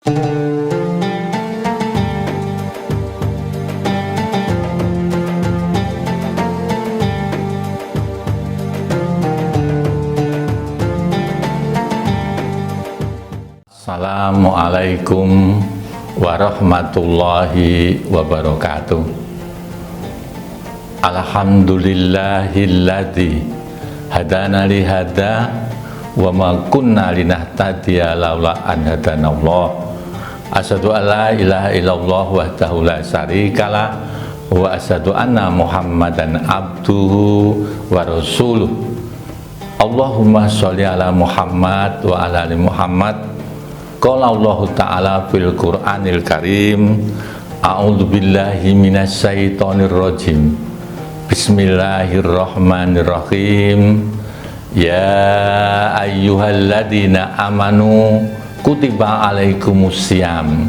Assalamualaikum warahmatullahi wabarakatuh. Alhamdulillahilladzi hadana li hada wa ma kunna linahtadiya laula an hadanallah. Asyhadu an la ilaha illallah wahdahu la syarikalah wa asyhadu anna Muhammadan abduhu wa rasuluh. Allahumma sholli ala Muhammad wa ala ali Muhammad. Qala Allah Ta'ala fil Qur'anil Karim, a'udzu billahi minasy syaithanir rajim. Bismillahirrahmanirrahim. Ya ayyuhalladzina amanu kutiba alaikumussyam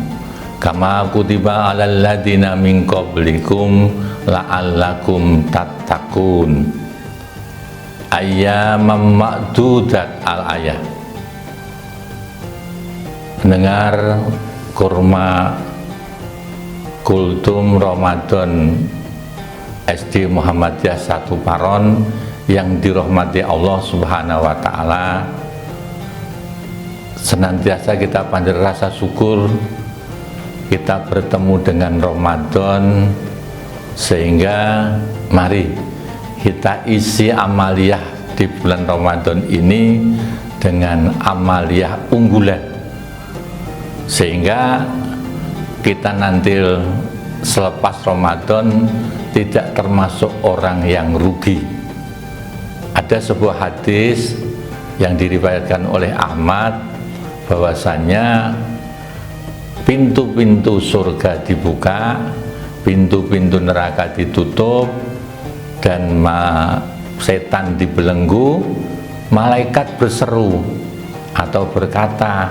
kama kutiba alal ladzina min qablikum la'allakum tattaqun. Ayyaman ma'dudat al-ayah. Mendengar kurma kultum Ramadan SD Muhammadiyah 1 Paron yang dirahmati Allah Subhanahu wa Ta'ala, senantiasa kita panjat rasa syukur kita bertemu dengan Ramadan, sehingga mari kita isi amaliyah di bulan Ramadan ini dengan amaliyah unggulan, sehingga kita nanti selepas Ramadan tidak termasuk orang yang rugi. Ada sebuah hadis yang diriwayatkan oleh Ahmad, bahwasanya pintu-pintu surga dibuka, pintu-pintu neraka ditutup, dan setan dibelenggu. Malaikat berseru atau berkata,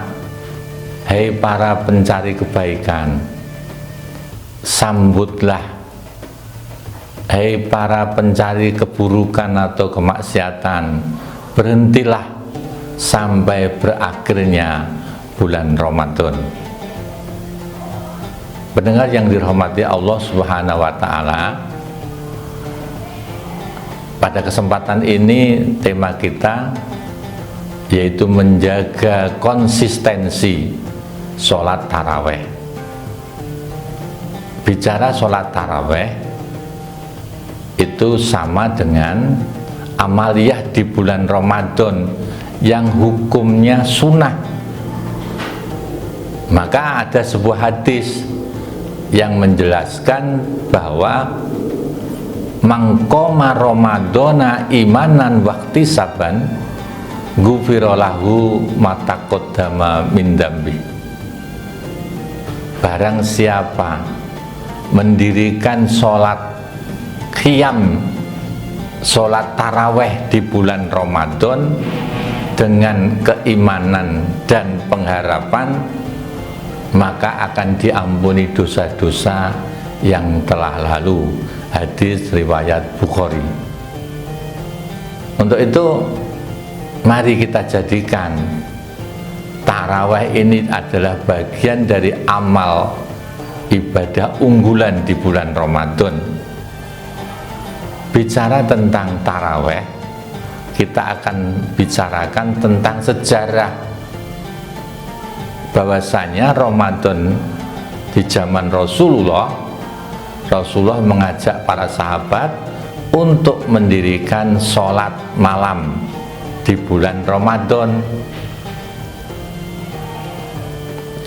"Hei para pencari kebaikan, sambutlah. Hei para pencari keburukan atau kemaksiatan, berhentilah sampai berakhirnya bulan Ramadan." Pendengar yang dirahmati Allah Subhanahu wa Ta'ala, pada kesempatan ini tema kita yaitu menjaga konsistensi sholat taraweh. Bicara sholat taraweh itu sama dengan amaliyah di bulan Ramadan yang hukumnya sunnah. Maka ada sebuah hadis yang menjelaskan bahwa mangkoma Ramadana imanan wahtisaban gufirolahu mataqaddama min dambi. Barang siapa mendirikan sholat qiyam, sholat taraweh di bulan Ramadan dengan keimanan dan pengharapan, maka akan diampuni dosa-dosa yang telah lalu. Hadis riwayat Bukhari. Untuk itu mari kita jadikan taraweh ini adalah bagian dari amal ibadah unggulan di bulan Ramadan. Bicara tentang taraweh, kita akan bicarakan tentang sejarah bahwasanya Ramadan di zaman Rasulullah mengajak para sahabat untuk mendirikan sholat malam di bulan Ramadan.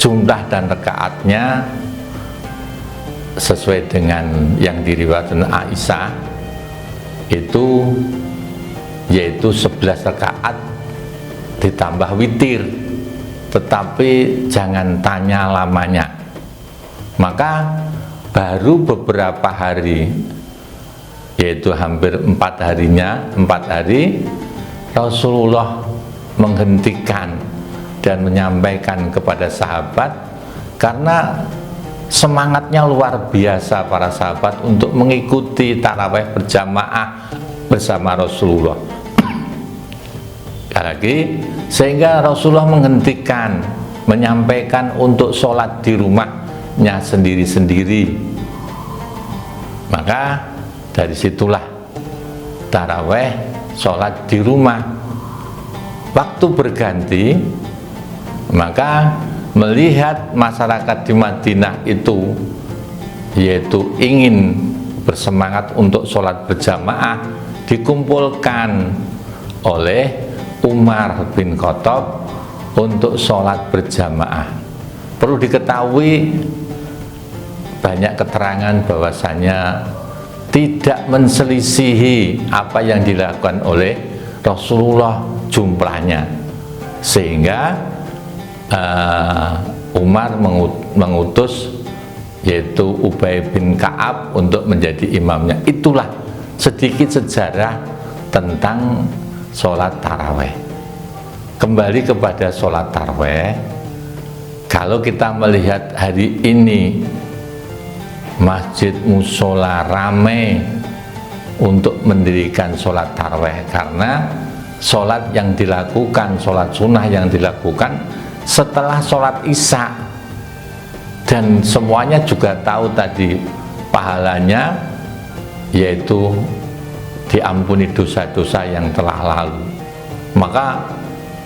Jumlah dan rakaatnya sesuai dengan yang diriwayatkan Aisyah itu yaitu 11 rakaat ditambah witir, tetapi jangan tanya lamanya. Maka baru beberapa hari, yaitu hampir 4 hari, Rasulullah menghentikan dan menyampaikan kepada sahabat, karena semangatnya luar biasa para sahabat untuk mengikuti taraweh berjamaah bersama Rasulullah. Lagi sehingga Rasulullah menghentikan menyampaikan untuk sholat di rumahnya sendiri-sendiri. Maka dari situlah taraweh sholat di rumah. Waktu berganti, maka melihat masyarakat di Madinah itu yaitu ingin bersemangat untuk sholat berjamaah, dikumpulkan oleh Umar bin Khattab untuk sholat berjamaah. Perlu diketahui, banyak keterangan bahwasanya tidak menselisihi apa yang dilakukan oleh Rasulullah jumlahnya, sehingga Umar mengutus yaitu Ubay bin Ka'ab untuk menjadi imamnya. Itulah sedikit sejarah tentang sholat taraweh. Kembali kepada sholat taraweh, kalau kita melihat hari ini masjid musola ramai untuk mendirikan sholat taraweh, karena sholat yang dilakukan, sholat sunnah yang dilakukan setelah sholat isya, dan semuanya juga tahu tadi pahalanya yaitu diampuni dosa-dosa yang telah lalu. Maka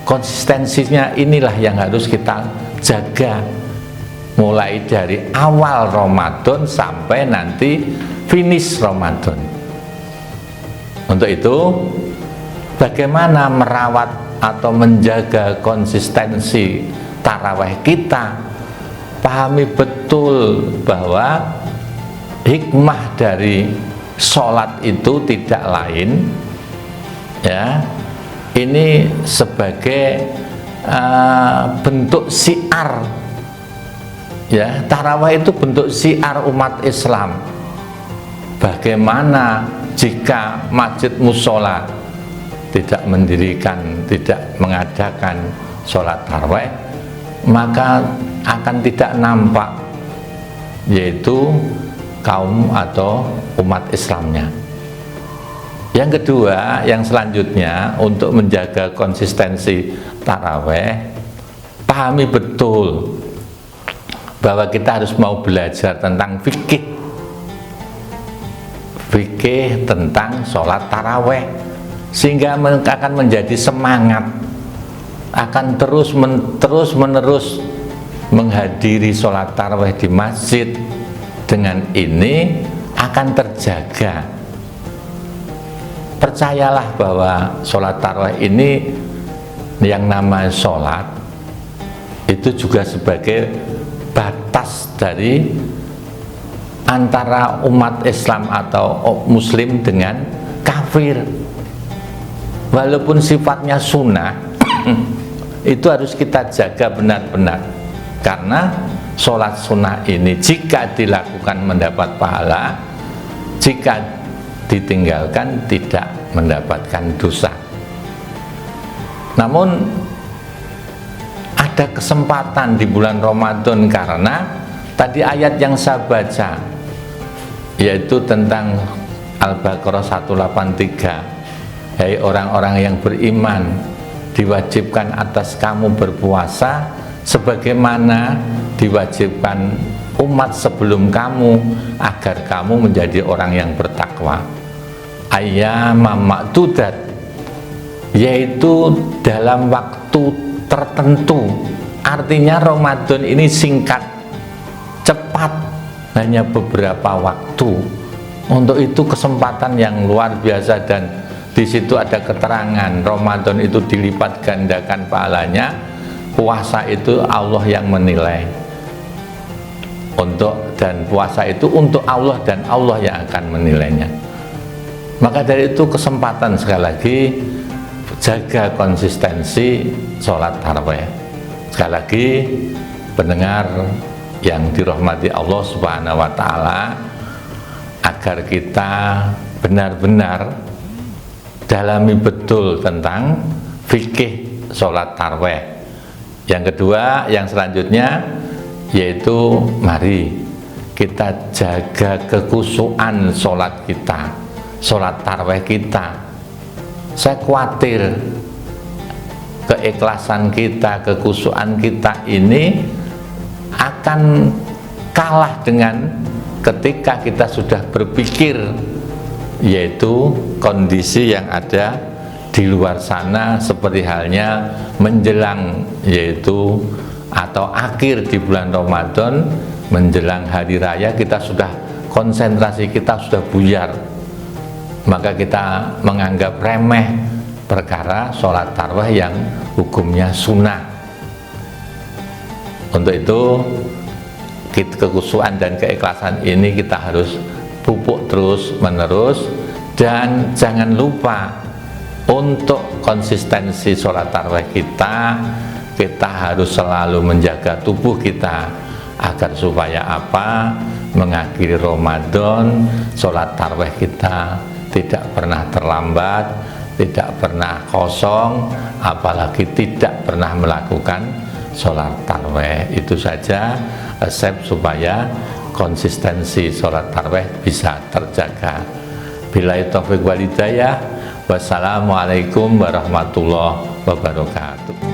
konsistensinya inilah yang harus kita jaga, mulai dari awal Ramadan sampai nanti finish Ramadan. Untuk itu, bagaimana merawat atau menjaga konsistensi taraweh kita? Pahami betul bahwa hikmah dari sholat itu tidak lain, ya, ini sebagai bentuk syiar, ya, tarawih itu bentuk syiar umat Islam. Bagaimana jika masjid musola tidak mendirikan, tidak mengadakan sholat tarawih, maka akan tidak nampak yaitu kaum atau umat Islamnya. Yang kedua, yang selanjutnya, untuk menjaga konsistensi taraweh, pahami betul bahwa kita harus mau belajar tentang fikih tentang sholat taraweh, sehingga akan menjadi semangat, akan terus menerus menghadiri sholat taraweh di masjid. Dengan ini akan terjaga. Percayalah bahwa sholat taraweh ini, yang namanya sholat itu juga sebagai batas dari antara umat Islam atau muslim dengan kafir. Walaupun sifatnya sunnah, itu harus kita jaga benar-benar, karena sholat sunnah ini jika dilakukan mendapat pahala, jika ditinggalkan tidak mendapatkan dosa. Namun ada kesempatan di bulan Ramadan, karena tadi ayat yang saya baca yaitu tentang Al-Baqarah 183, hai orang-orang yang beriman, diwajibkan atas kamu berpuasa sebagaimana diwajibkan umat sebelum kamu, agar kamu menjadi orang yang bertakwa. Ayyamam ma'dudat, yaitu dalam waktu tertentu. Artinya Ramadan ini singkat, cepat, hanya beberapa waktu. Untuk itu kesempatan yang luar biasa, dan di situ ada keterangan Ramadan itu dilipat gandakan pahalanya. Puasa itu Allah yang menilai, dan puasa itu untuk Allah, dan Allah yang akan menilainya. Maka dari itu kesempatan, sekali lagi, jaga konsistensi sholat taraweh. Sekali lagi, pendengar yang dirahmati Allah Subhanahu wa Ta'ala, agar kita benar-benar dalami betul tentang fikih sholat taraweh. Yang kedua, yang selanjutnya, yaitu mari kita jaga kekhusyuan sholat kita, sholat taraweh kita. Saya khawatir keikhlasan kita, kekhusyuan kita ini akan kalah dengan ketika kita sudah berpikir, yaitu kondisi yang ada di luar sana, seperti halnya menjelang, yaitu atau akhir di bulan Ramadan, menjelang hari raya, kita sudah konsentrasi, kita sudah buyar, maka kita menganggap remeh perkara sholat tarawih yang hukumnya sunnah. Untuk itu kekhusyuan dan keikhlasan ini kita harus pupuk terus menerus, dan jangan lupa untuk konsistensi sholat tarawih kita harus selalu menjaga tubuh kita agar supaya apa, mengakhiri Ramadan sholat tarawih kita tidak pernah terlambat, tidak pernah kosong, apalagi tidak pernah melakukan sholat tarawih. Itu saja resep supaya konsistensi sholat tarawih bisa terjaga. Billahi taufiq wal hidayah. Wassalamualaikum warahmatullahi wabarakatuh.